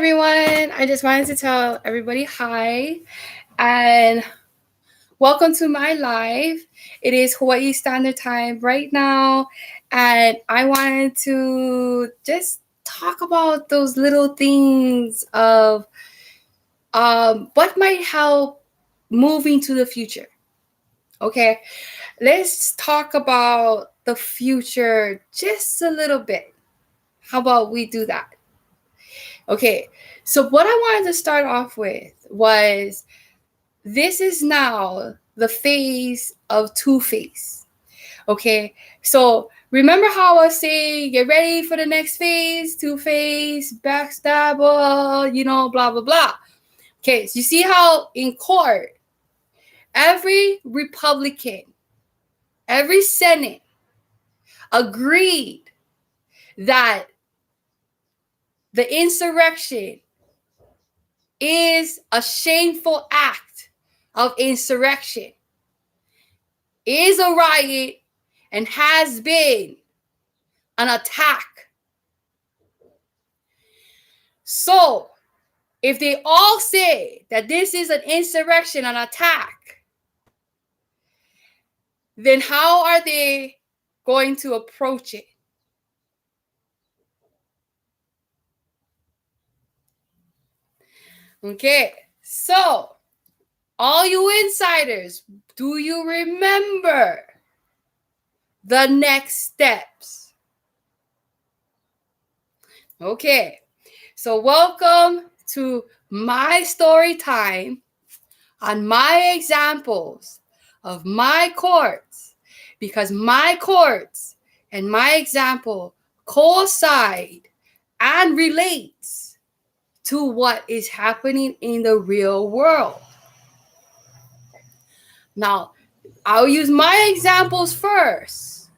everyone. I just wanted to tell everybody hi and welcome to my live. It is Hawaii Standard Time right now, and I wanted to just talk about those little things of what might help moving to the future. Okay, let's talk about the future just a little bit. How about we do that? Okay, so what I wanted to start off with was this is now the phase of Two-Face. Okay, so remember how I was saying, get ready for the next phase, Two-Face, backstabber, blah, blah, blah. Okay, so you see how in court, every Republican, every Senate agreed that the insurrection is a shameful act of insurrection, is a riot, and has been an attack. So, if they all say that this is an insurrection, an attack, then how are they going to approach it? Okay, so all you insiders, do you remember the next steps? Okay, so welcome to my story time on my examples of my courts, because my courts and my example coincide and relates to what is happening in the real world. Now, I'll use my examples first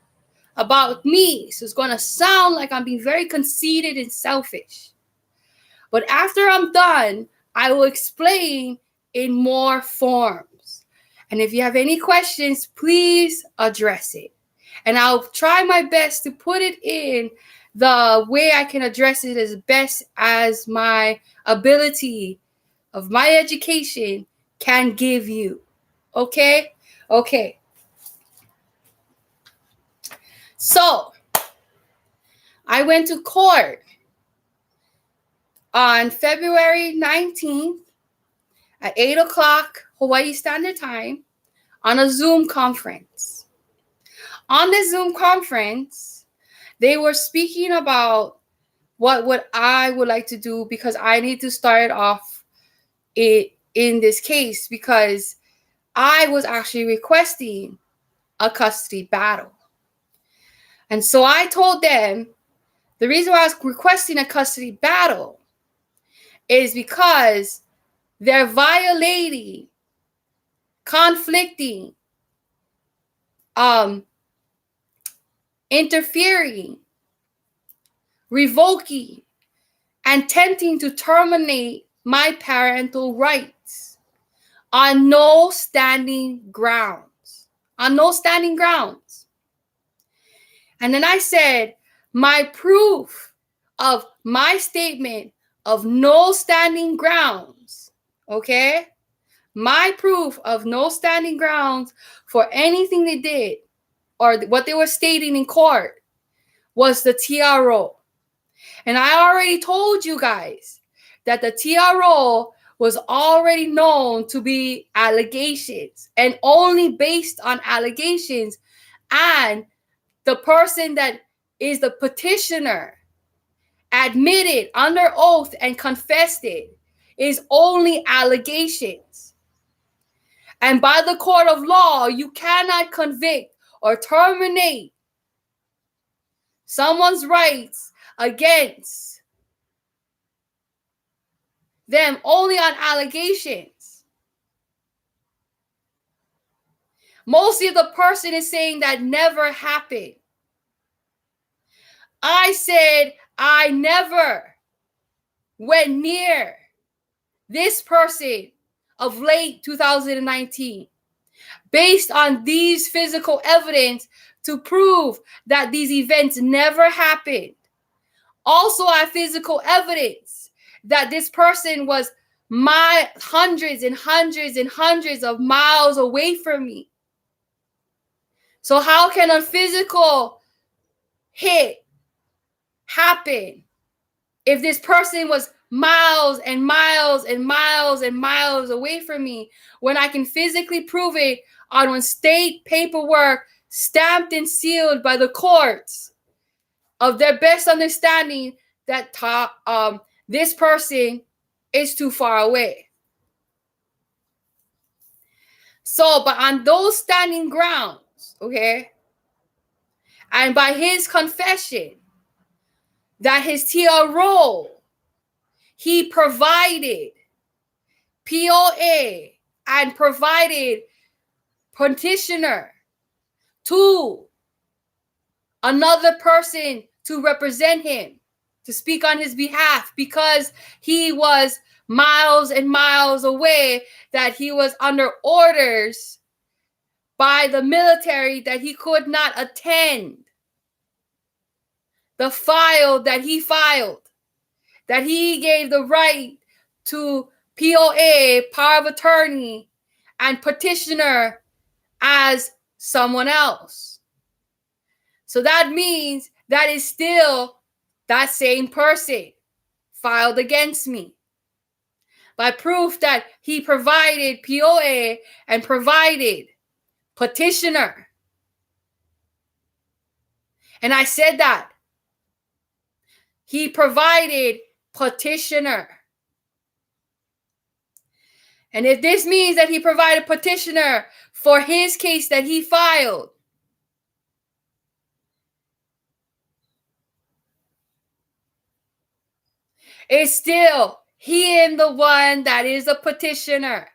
about me. So it's going to sound like I'm being very conceited and selfish. But after I'm done, I will explain in more forms. And if you have any questions, please address it. And I'll try my best to put it in the way I can address it as best as my ability of my education can give you. Okay? Okay. So, I went to court on February 19th at 8 o'clock Hawaii Standard Time on a Zoom conference. On the Zoom conference, they were speaking about what I would like to do, because I need to start off it in this case because I was actually requesting a custody battle. And so I told them the reason why I was requesting a custody battle is because they're violating, conflicting, interfering, revoking, and attempting to terminate my parental rights on no standing grounds. On no standing grounds. And then I said, my proof of my statement of no standing grounds, okay? My proof of no standing grounds for anything they did or what they were stating in court was the TRO. And I already told you guys that the TRO was already known to be allegations and only based on allegations, and the person that is the petitioner admitted under oath and confessed it is only allegations. And by the court of law, you cannot convict or terminate someone's rights against them only on allegations. Mostly the person is saying that never happened. I said I never went near this person of late 2019 based on these physical evidence to prove that these events never happened. Also, I have physical evidence that this person was hundreds and hundreds and hundreds of miles away from me. So how can a physical hit happen if this person was miles and miles and miles and miles away from me, when I can physically prove it on state paperwork stamped and sealed by the courts of their best understanding that this person is too far away? So, but on those standing grounds, okay, and by his confession that his TRO, he provided POA and provided petitioner to another person to represent him, to speak on his behalf, because he was miles and miles away, that he was under orders by the military that he could not attend the file that he filed, that he gave the right to POA, power of attorney, and petitioner as someone else. So that means that is still that same person filed against me, by proof that he provided POA and provided petitioner. And I said that he provided petitioner. And if this means that he provided petitioner for his case that he filed, it's still he and the one that is a petitioner.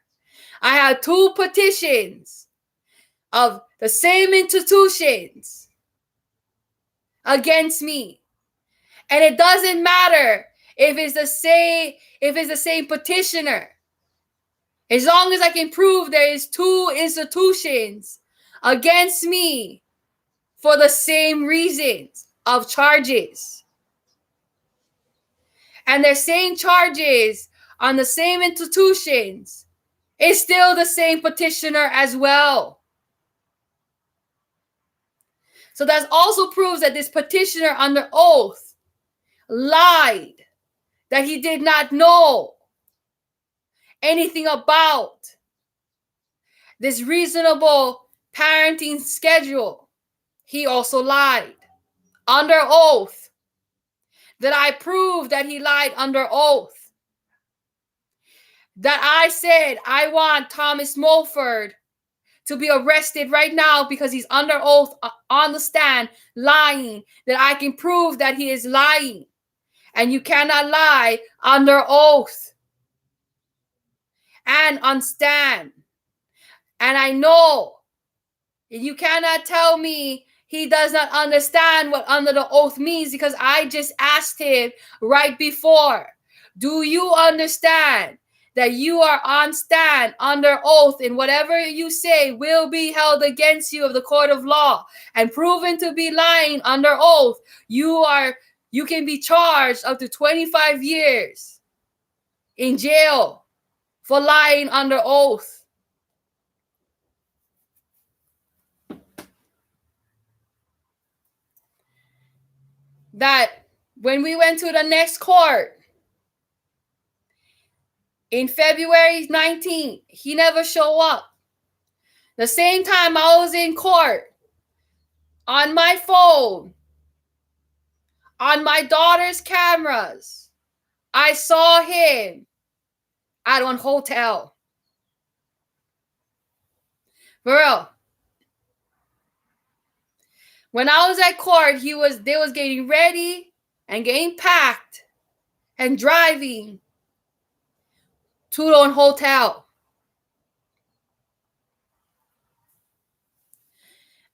I have two petitions of the same institutions against me. And it doesn't matter if it's the same petitioner. As long as I can prove there is two institutions against me for the same reasons of charges, and they're saying charges on the same institutions, it's still the same petitioner as well. So that also proves that this petitioner under oath lied, that he did not know anything about this reasonable parenting schedule. He also lied under oath, that I proved that he lied under oath, that I said I want Thomas Mulford to be arrested right now because he's under oath on the stand lying, that I can prove that he is lying. And you cannot lie under oath and on stand. And I know you cannot tell me he does not understand what under the oath means, because I just asked him right before, do you understand that you are on stand under oath, and whatever you say will be held against you of the court of law and proven to be lying under oath? You can be charged up to 25 years in jail for lying under oath. That when we went to the next court in February 19th, he never showed up. The same time I was in court, on my phone, on my daughter's cameras, I saw him at one hotel. For real. When I was at court, they was getting ready and getting packed and driving to the hotel.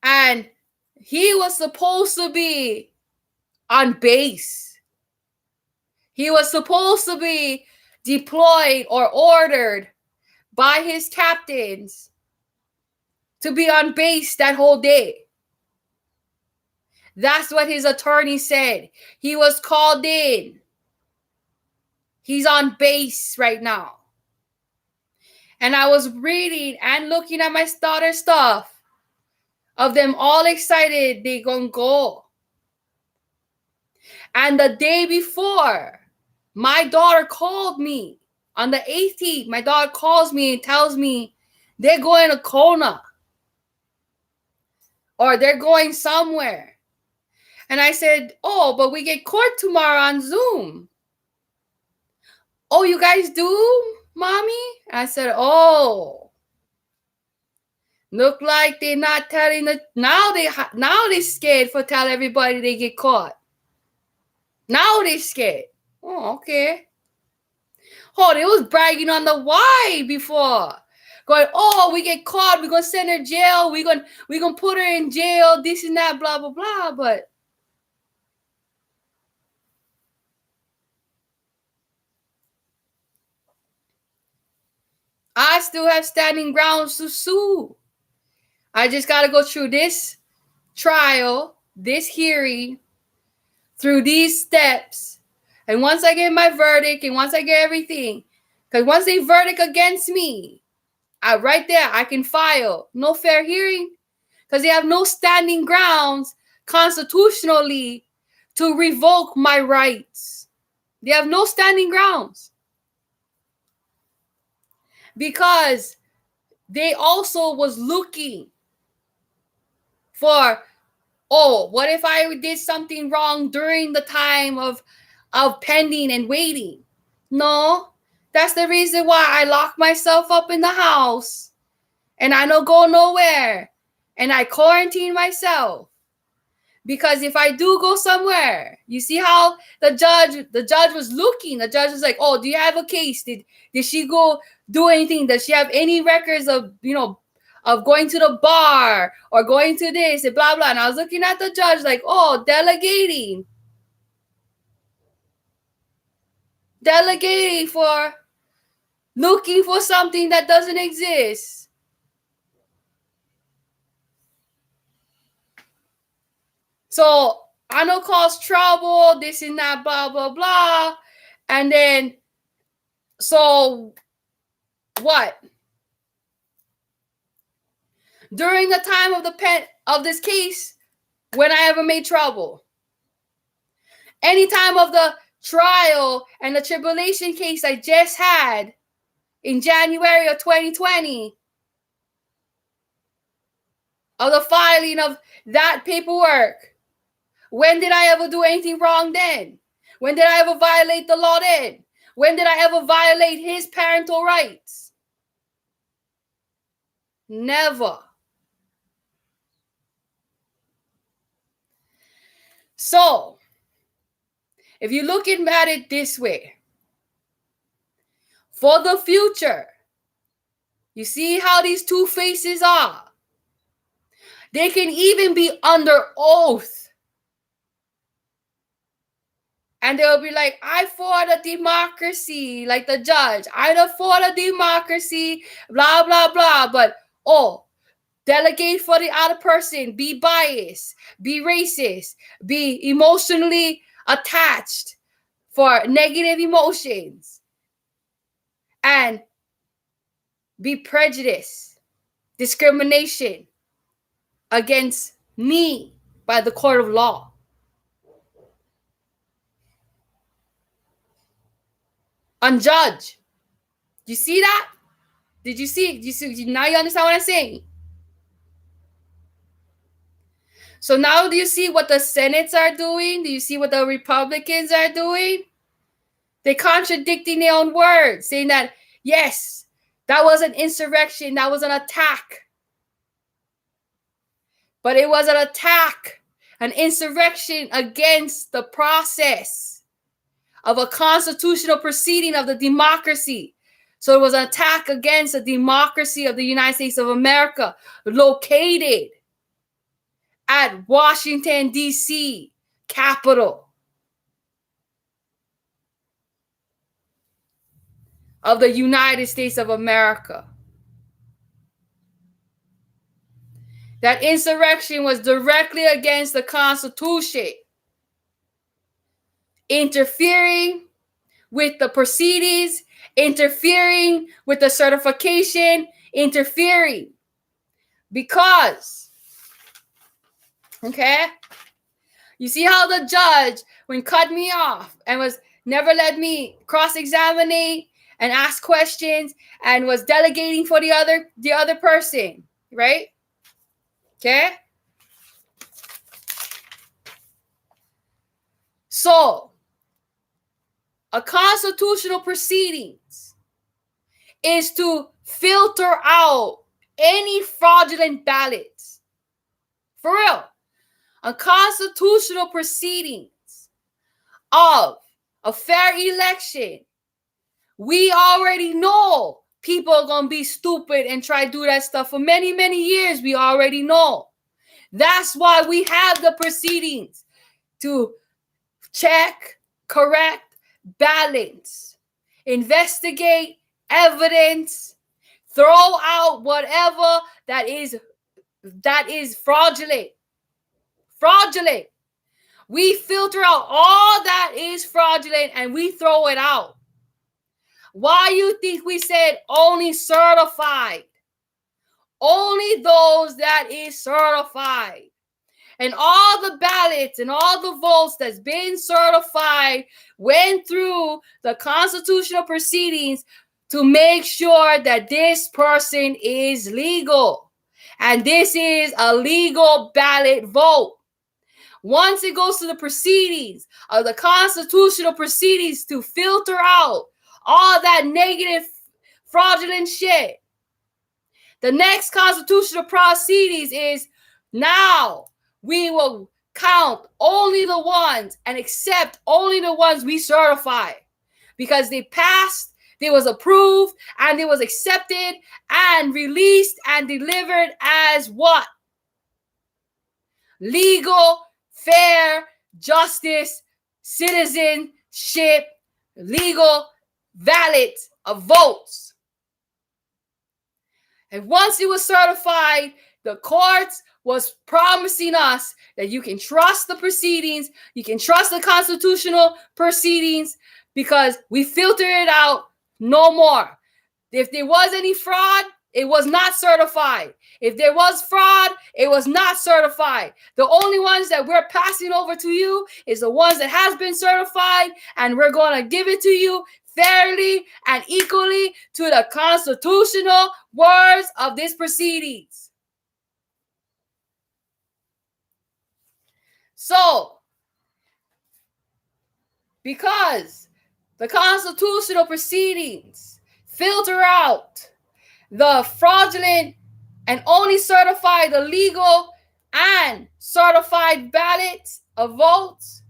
And he was supposed to be on base. He was supposed to be deployed or ordered by his captains to be on base that whole day. That's what his attorney said. He was called in. He's on base right now. And I was reading and looking at my daughter's stuff of them all excited they gonna go. And the day before, my daughter called me. On the 18th, my daughter calls me and tells me they're going to Kona. Or they're going somewhere. And I said, oh, but we get court tomorrow on Zoom. Oh, you guys do, mommy? I said, oh. Look like they're not telling the now they scared for tell everybody they get caught. Now they scared. Oh, okay. Oh, they was bragging on the why before. Going, oh, we get caught, we're gonna send her jail, we're gonna put her in jail, this and that, blah, blah, blah. But I still have standing grounds to sue. I just gotta go through this trial, this hearing, through these steps. And once I get my verdict and once I get everything, because once they verdict against me, right there, I can file no fair hearing because they have no standing grounds constitutionally to revoke my rights. They have no standing grounds because they also was looking for, oh, what if I did something wrong during the time of pending and waiting? No, that's the reason why I lock myself up in the house and I don't go nowhere and I quarantine myself. Because if I do go somewhere, you see how the judge was looking. The judge was like, oh, do you have a case? Did she go do anything? Does she have any records of, of going to the bar or going to this and blah, blah. And I was looking at the judge like, oh, delegating for looking for something that doesn't exist. So I know cause trouble, this and that, blah, blah, blah. And then, so what? During the time of this case, when I ever made trouble, any time of the trial and the tribulation case I just had in January of 2020, of the filing of that paperwork, when did I ever do anything wrong then? When did I ever violate the law then? When did I ever violate his parental rights? Never. So, if you're looking at it this way, for the future, you see how these two faces are. They can even be under oath. And they'll be like, I fought a democracy, like the judge. I fought a democracy, blah, blah, blah. But, delegate for the other person. Be biased. Be racist. Be emotionally attached for negative emotions. And be prejudiced, discrimination against me by the court of law. Unjudged. You see that? Did you see it? Now you understand what I'm saying? So now do you see what the Senates are doing? Do you see what the Republicans are doing? They're contradicting their own words, saying that, yes, that was an insurrection, that was an attack. But it was an attack, an insurrection against the process of a constitutional proceeding of the democracy. So it was an attack against the democracy of the United States of America, located at Washington, D.C., capital of the United States of America. That insurrection was directly against the Constitution, interfering with the proceedings, interfering with the certification, interfering. Because, okay, you see how the judge, when cut me off and was never let me cross-examine and ask questions and was delegating for the other person, right? Okay? So, a constitutional proceedings is to filter out any fraudulent ballots. For real. A constitutional proceedings of a fair election, we already know people are going to be stupid and try to do that stuff for many, many years. We already know. That's why we have the proceedings to check, correct, balance, investigate evidence, throw out whatever that is fraudulent. Fraudulent. We filter out all that is fraudulent and we throw it out. Why you think we said only certified? Only those that is certified. And all the ballots and all the votes that's been certified went through the constitutional proceedings to make sure that this person is legal. And this is a legal ballot vote. Once it goes to the proceedings of the constitutional proceedings to filter out all that negative, fraudulent shit, the next constitutional proceedings is now we will count only the ones and accept only the ones we certify because they passed, they was approved, and they was accepted and released and delivered as what? Legal, fair, justice, citizenship, legal, valid of votes. And once it was certified, the courts was promising us that you can trust the proceedings, you can trust the constitutional proceedings because we filtered it out no more. If there was any fraud, it was not certified. If there was fraud, it was not certified. The only ones that we're passing over to you is the ones that has been certified, and we're going to give it to you fairly and equally to the constitutional words of this proceedings. So, because the constitutional proceedings filter out the fraudulent and only certify the legal and certified ballots of votes,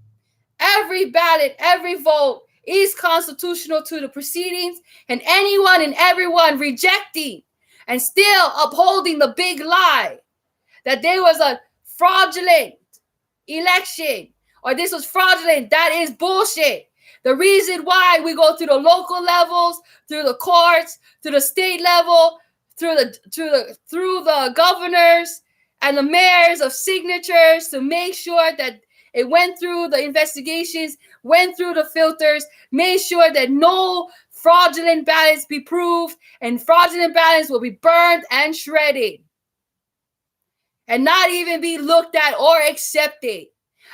every ballot, every vote is constitutional to the proceedings, and anyone and everyone rejecting and still upholding the big lie that there was a fraudulent election or this was fraudulent, that is bullshit. The reason why we go through the local levels, through the courts, through the state level, through the governors and the mayors of signatures to make sure that it went through the investigations, went through the filters, made sure that no fraudulent ballots be proved, and fraudulent ballots will be burned and shredded and not even be looked at or accepted.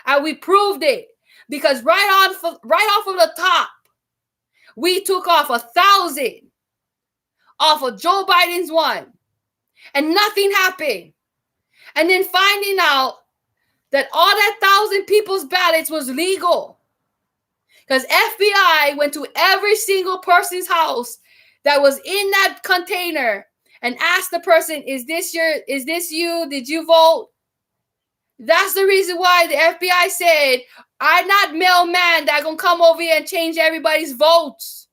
And we proved it because right off of the top, we took off 1,000 off of Joe Biden's one, and nothing happened. And then finding out that all that 1,000 people's ballots was legal because FBI went to every single person's house that was in that container and asked the person, is this you? Did you vote? That's the reason why the FBI said, I'm not mailman that gonna come over here and change everybody's votes.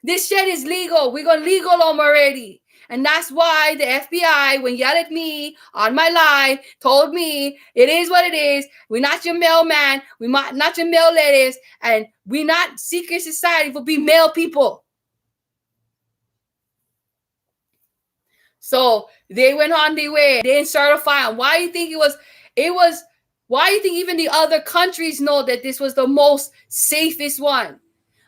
This shit is legal. We're gonna legal them already. And that's why the FBI, when yelled at me on my live, told me it is what it is. We're not your mailman. We're not your mail ladies. And we're not secret society for be mail people. So they went on their way. They didn't certify them. Why do you think it was Why do you think even the other countries know that this was the most safest one?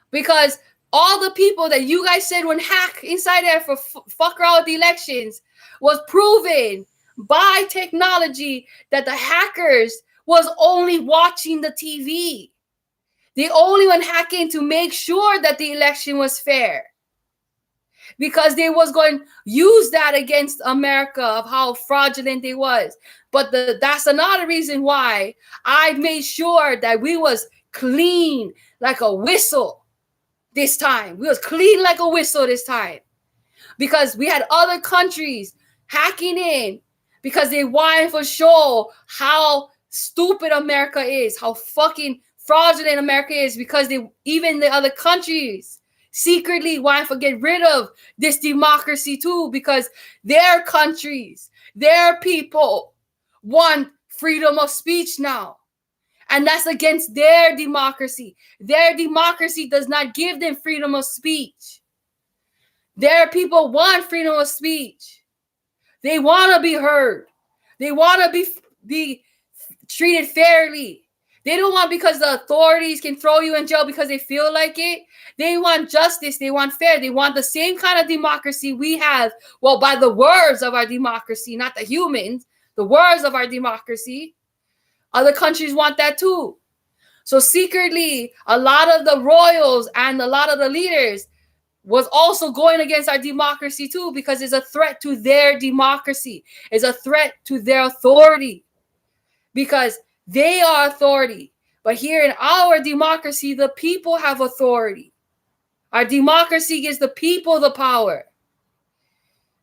Because all the people that you guys said would hack inside there for fuck around with the elections was proven by technology that the hackers was only watching the TV. They only went hacking to make sure that the election was fair. Because they was going to use that against America of how fraudulent it was. But that's another reason why I made sure that we was clean like a whistle this time. We was clean like a whistle this time. Because we had other countries hacking in because they wanted to show how stupid America is, how fucking fraudulent America is, because even the other countries secretly want to get rid of this democracy too, because their countries, their people want freedom of speech now. And that's against their democracy. Their democracy does not give them freedom of speech. Their people want freedom of speech. They want to be heard. They want to be treated fairly. They don't want because the authorities can throw you in jail because they feel like it. They want justice. They want fair. They want the same kind of democracy we have. Well, by the words of our democracy, not the humans, the words of our democracy. Other countries want that too. So secretly, a lot of the royals and a lot of the leaders was also going against our democracy too, because it's a threat to their democracy. It's a threat to their authority, because they are authority. But here in our democracy, the people have authority. Our democracy gives the people the power.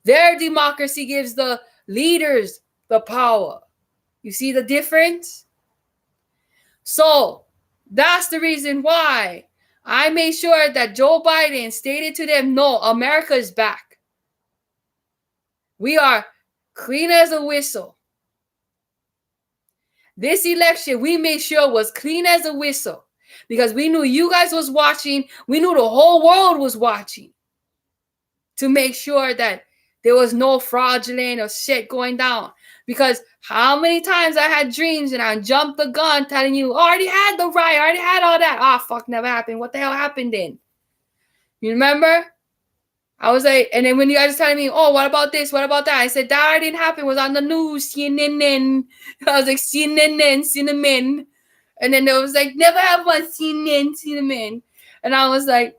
Their democracy gives the leaders the power. You see the difference? So that's the reason why I made sure that Joe Biden stated to them, no, America is back. We are clean as a whistle. This election, we made sure was clean as a whistle, because we knew you guys was watching. We knew the whole world was watching, to make sure that there was no fraudulent or shit going down. Because how many times I had dreams and I jumped the gun telling you, I already had the riot, I already had all that. Ah, fuck, never happened. What the hell happened then? You remember? I was like, and then when you guys were telling me, oh, what about this? What about that? I said, that didn't happen. It was on the news. CNN. I was like, CNN, cinnamon. And then there was like, never have one CNN, cinnamon. And I was like,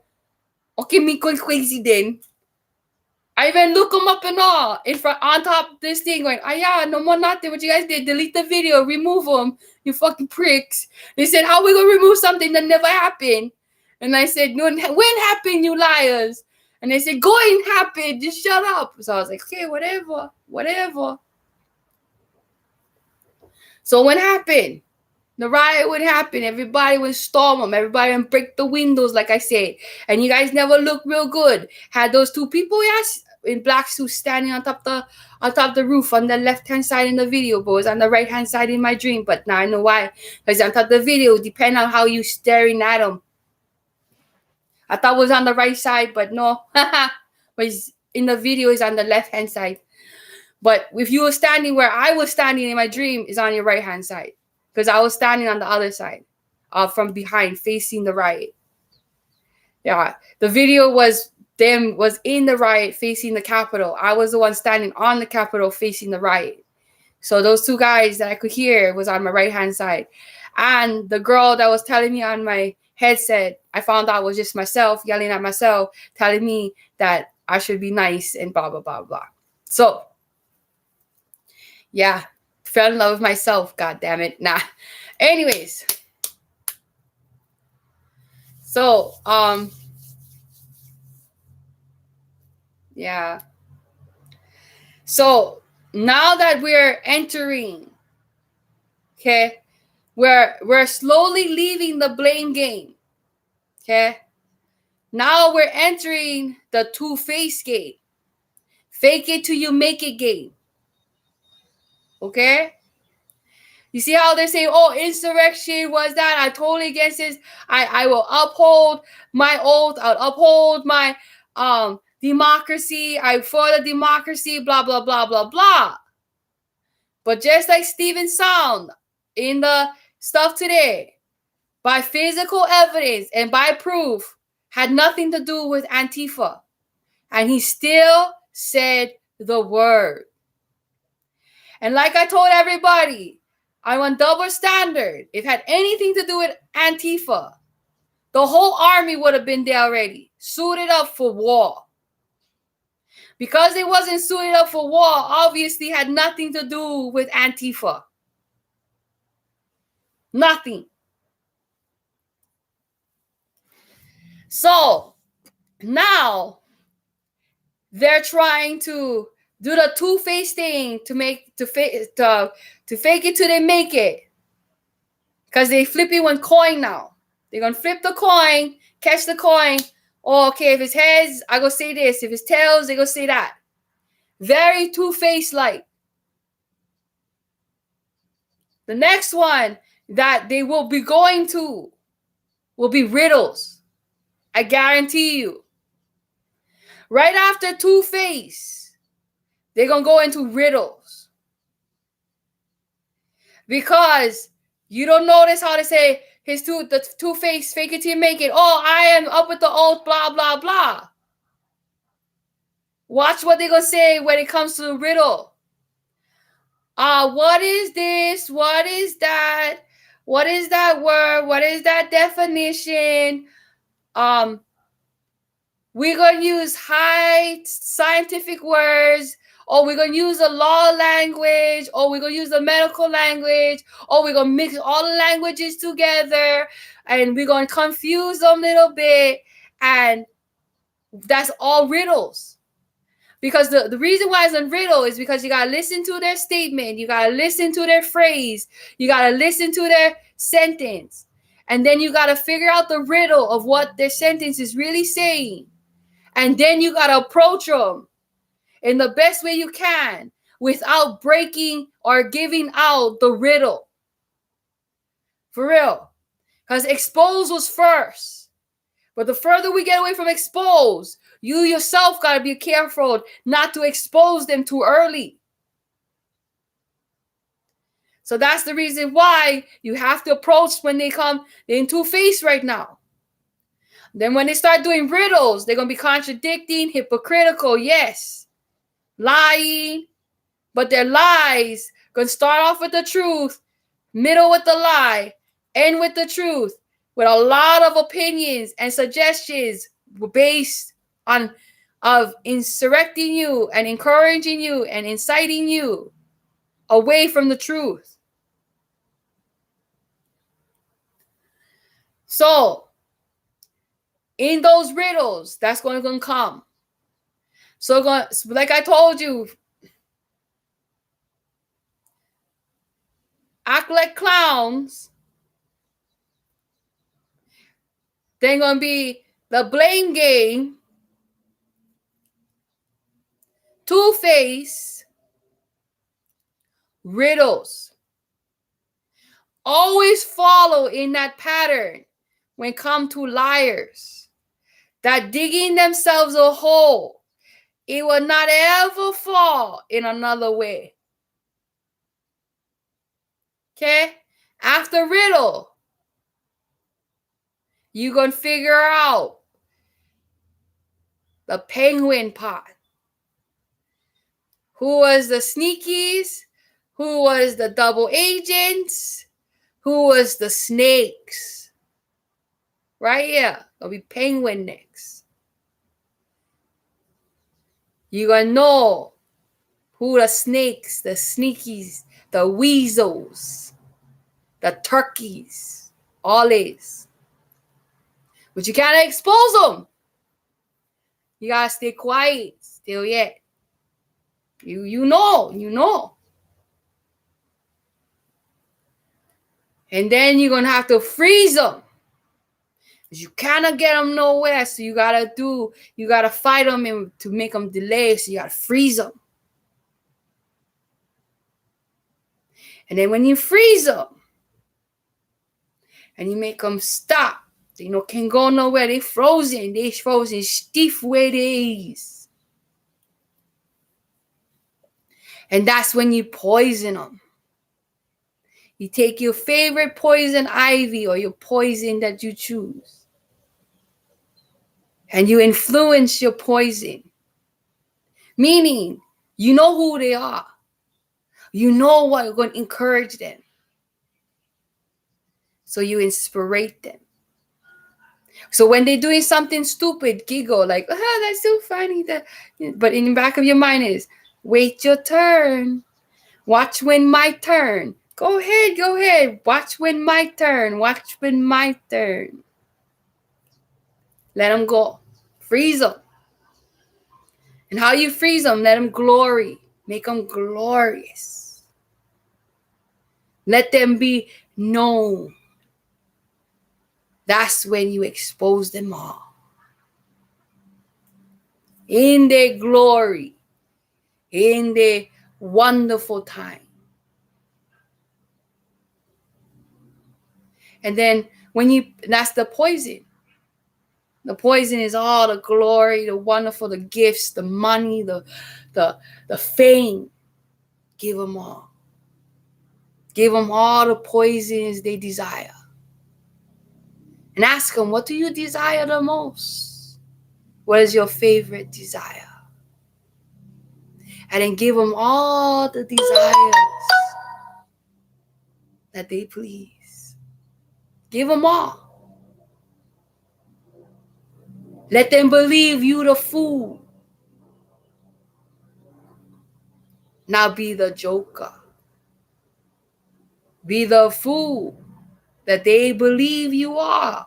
okay, me going crazy then. I even look them up and all in front on top of this thing, going, yeah, no more nothing. What you guys did? Delete the video, remove them, you fucking pricks. They said, how we gonna remove something that never happened? And I said, when happened, you liars? And they said, going happen, just shut up. So I was like, okay, whatever. So what happened? The riot would happen. Everybody would storm them. Everybody would break the windows, like I said. And you guys never looked real good. Had those two people, yes, in black suits standing on top of the roof on the left-hand side in the video, but it was on the right-hand side in my dream. But now I know why. Because on top of the video, depending on how you staring at them. I thought it was on the right side, but no. But in the video, it's on the left-hand side. But if you were standing where I was standing in my dream, it's on your right-hand side. Because I was standing on the other side, from behind, facing the riot. Yeah, the video was in the riot, facing the Capitol. I was the one standing on the Capitol, facing the riot. So those two guys that I could hear was on my right-hand side. And the girl that was telling me on my headset, I found out was just myself, yelling at myself, telling me that I should be nice and blah, blah, blah, blah. So, yeah. Fell in love with myself, god damn it. Nah. Anyways. So, yeah. So, now that we're entering, okay, we're slowly leaving the blame game. Okay? Now we're entering the two-face game. Fake it till you make it game. Okay? You see how they say, oh, insurrection was that? I totally against this. I will uphold my oath. I'll uphold my democracy. I for the democracy, blah, blah, blah, blah, blah. But just like Stephen Sound, in the stuff today, by physical evidence and by proof, had nothing to do with Antifa. And he still said the word. And like I told everybody, I want double standard. If it had anything to do with Antifa, the whole army would have been there already, suited up for war. Because they wasn't suited up for war, obviously had nothing to do with Antifa. Nothing. So now they're trying to do the two-faced thing to fake it till they make it. Because they flipping one coin now. They're gonna flip the coin, catch the coin. Oh, okay, if it's heads, I go say this. If it's tails, they go say that. Very two-faced like. The next one that they will be going to will be riddles. I guarantee you. Right after Two-Face, they're going to go into riddles. Because you don't notice how to say the Two-Face, fake it till you make it. Oh, I am up with the oath, blah, blah, blah. Watch what they're going to say when it comes to the riddle. What is this? What is that? What is that word? What is that definition? We're going to use high scientific words, or we're going to use the law language, or we're going to use the medical language, or we're going to mix all the languages together, and we're going to confuse them a little bit, and that's all riddles. Because the reason why it's a riddle is because you got to listen to their statement. You got to listen to their phrase. You got to listen to their sentence. And then you got to figure out the riddle of what their sentence is really saying. And then you got to approach them in the best way you can without breaking or giving out the riddle. For real. Because expose was first. But the further we get away from expose, you yourself got to be careful not to expose them too early. So that's the reason why you have to approach when they come in Two-Face right now. Then when they start doing riddles, they're going to be contradicting, hypocritical, yes. Lying. But their lies going to start off with the truth, middle with the lie, end with the truth, with a lot of opinions and suggestions based on of insurrecting you and encouraging you and inciting you away from the truth. So, in those riddles, that's going to come. So, like I told you, act like clowns. Then going to be the blame game, Two-Face, riddles. Always follow in that pattern when it comes to liars that digging themselves a hole. It will not ever fall in another way. Okay? After riddle, you're going to figure out the penguin part. Who was the sneakies? Who was the double agents? Who was the snakes? Right here. It'll be penguin next. You're going to know who the snakes, the sneakies, the weasels, the turkeys, all is. But you can't expose them. You got to stay quiet still yet. You know. And then you're going to have to freeze them. You cannot get them nowhere. So you got to fight them and to make them delay. So you got to freeze them. And then when you freeze them and you make them stop, they can't go nowhere. They frozen stiff where they is. And that's when you poison them. You take your favorite poison ivy or your poison that you choose, and you influence your poison. Meaning, you know who they are. You know what you're going to encourage them. So you inspirate them. So when they're doing something stupid, giggle like, that's so funny. But in the back of your mind is, wait your turn. Watch when my turn. Go ahead. Watch when my turn. Watch when my turn. Let them go. Freeze them. And how you freeze them? Let them glory. Make them glorious. Let them be known. That's when you expose them all. In their glory. In their wonderful time. And then that's the poison. The poison is all the glory, the wonderful, the gifts, the money, the fame. Give them all. Give them all the poisons they desire. And ask them, what do you desire the most? What is your favorite desire? And then give them all the desires that they please. Give them all. Let them believe you the fool. Now be the joker. Be the fool that they believe you are.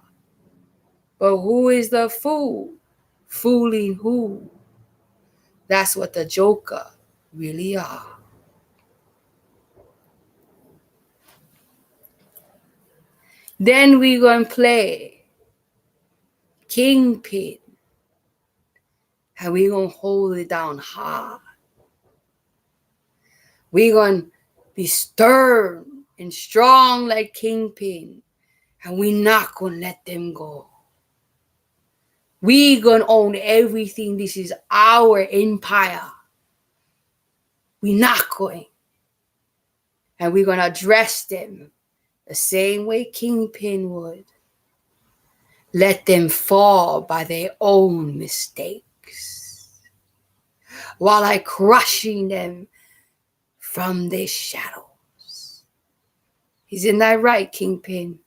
But who is the fool? Fooling who? That's what the joker really are. Then we gonna play Kingpin. And we gonna hold it down hard. We gonna be stern and strong like Kingpin. And we not gonna let them go. We gonna own everything. This is our empire. We not going. And we're gonna address them the same way Kingpin would. Let them fall by their own mistakes, while I crushing them from their shadows. Isn't that right, Kingpin?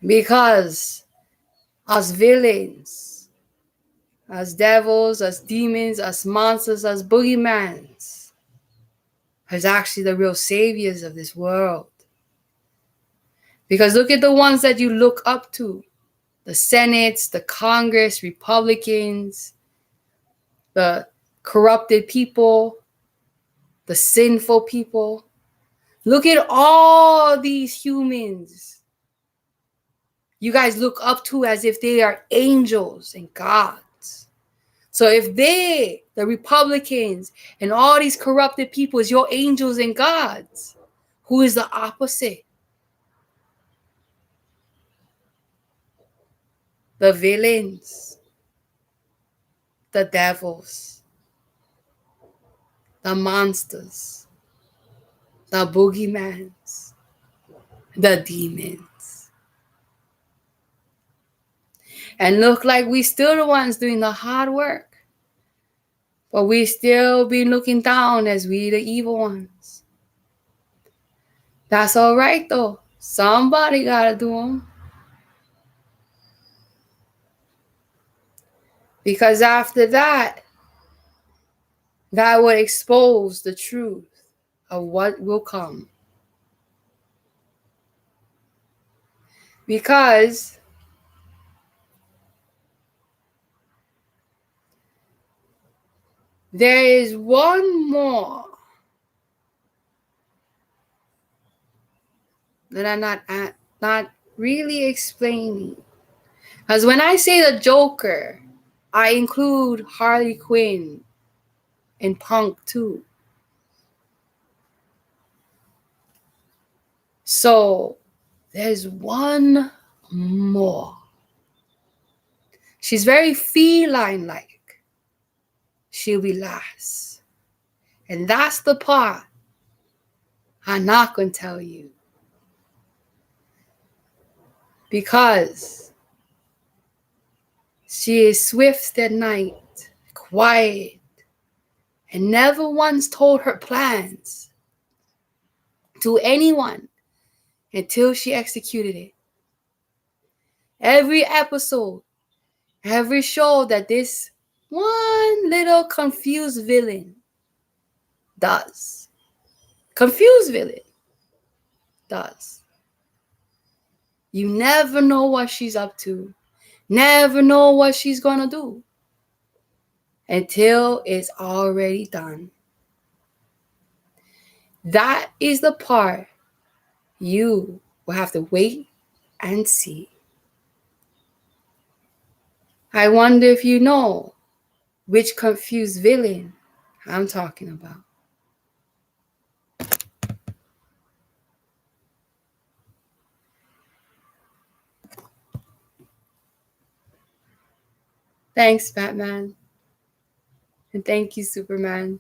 Because as villains, as devils, as demons, as monsters, as boogeymans, is actually the real saviors of this world. Because look at the ones that you look up to. The Senates, the Congress, Republicans, the corrupted people, the sinful people. Look at all these humans you guys look up to as if they are angels and gods. So if they, the Republicans, and all these corrupted people is your angels and gods, who is the opposite? The villains, the devils, the monsters, the boogeymans, the demons. And look like we still the ones doing the hard work. But we still be looking down as we the evil ones. That's all right though. Somebody gotta do them. Because after that, that would expose the truth of what will come. Because there is one more that I'm not really explaining. Because when I say the Joker, I include Harley Quinn and Punk too. So there's one more. She's very feline-like. She'll be last. And that's the part I'm not going to tell you. Because she is swift at night, quiet, and never once told her plans to anyone until she executed it. Every episode, every show that this one little confused villain does. Confused villain does. You never know what she's up to. Never know what she's gonna do until it's already done. That is the part you will have to wait and see. I wonder if you know which confused villain I'm talking about. Thanks, Batman. And thank you, Superman.